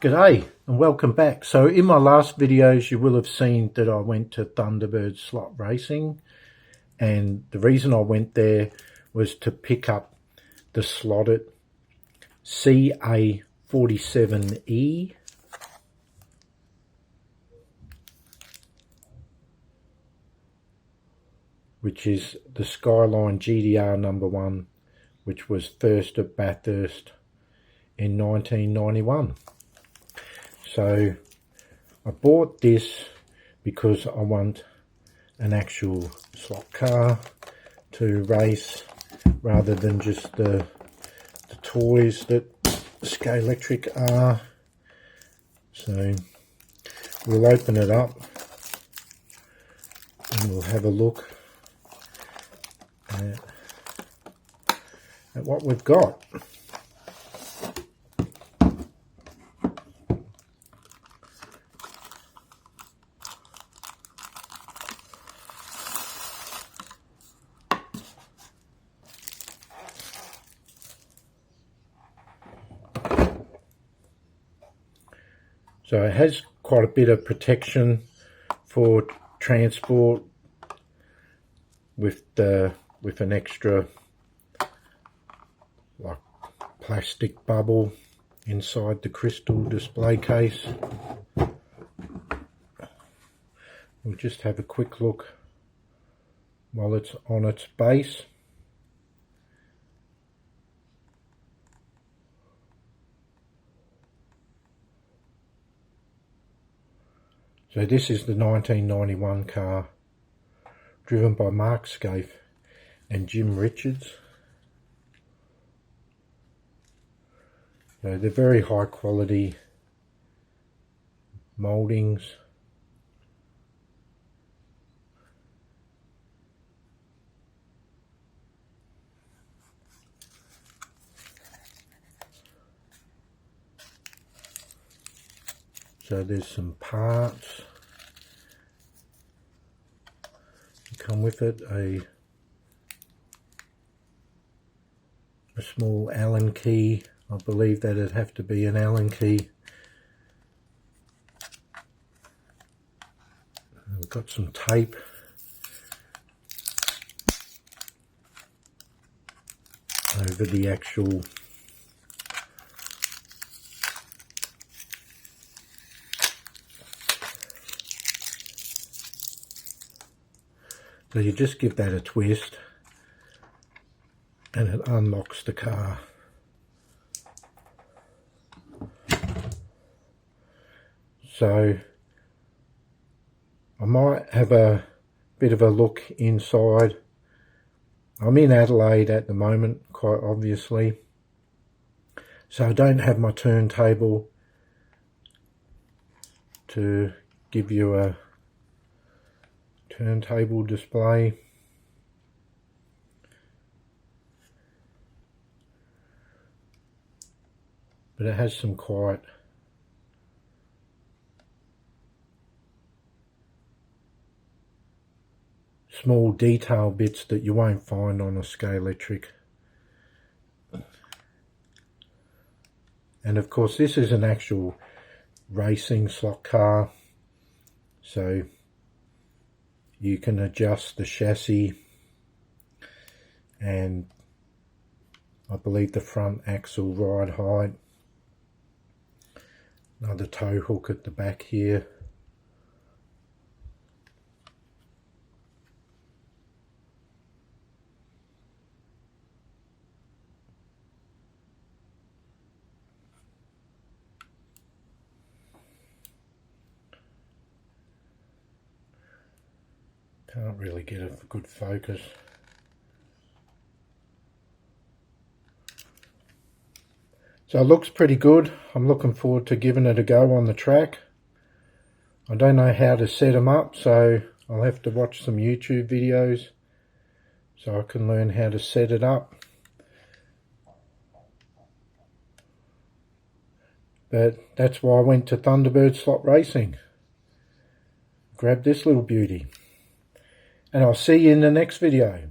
G'day and welcome back. So in my last videos you will have seen that I went to Thunderbird Slot Racing, and the reason I went there was to pick up the Slot.it CA47E, which is the Skyline GDR #1, which was first at Bathurst in 1991. So I bought this because I want an actual slot car to race rather than just the toys that Skylectric are. So we'll open it up and we'll have a look at what we've got. So it has quite a bit of protection for transport with an extra like plastic bubble inside the crystal display case. We'll just have a quick look while it's on its base. So this is the 1991 car, driven by Mark Scaife and Jim Richards. So they're very high quality mouldings. So there's some parts that come with it, a small Allen key. I believe that it'd have to be an Allen key. We've got some tape over the actual so you just give that a twist and it unlocks the car. So I might have a bit of a look inside. I'm in Adelaide at the moment, quite obviously, so I don't have my turntable to give you a turntable display. But it has some quite small detail bits that you won't find on a Skylectric. And of course this is an actual racing slot car, so you can adjust the chassis and I believe the front axle ride height. Another tow hook at the back here. Can't really get a good focus. So it looks pretty good. I'm looking forward to giving it a go on the track. I don't know how to set them up, so I'll have to watch some YouTube videos so I can learn how to set it up. But that's why I went to Thunderbird Slot Racing. Grab this little beauty. And I'll see you in the next video.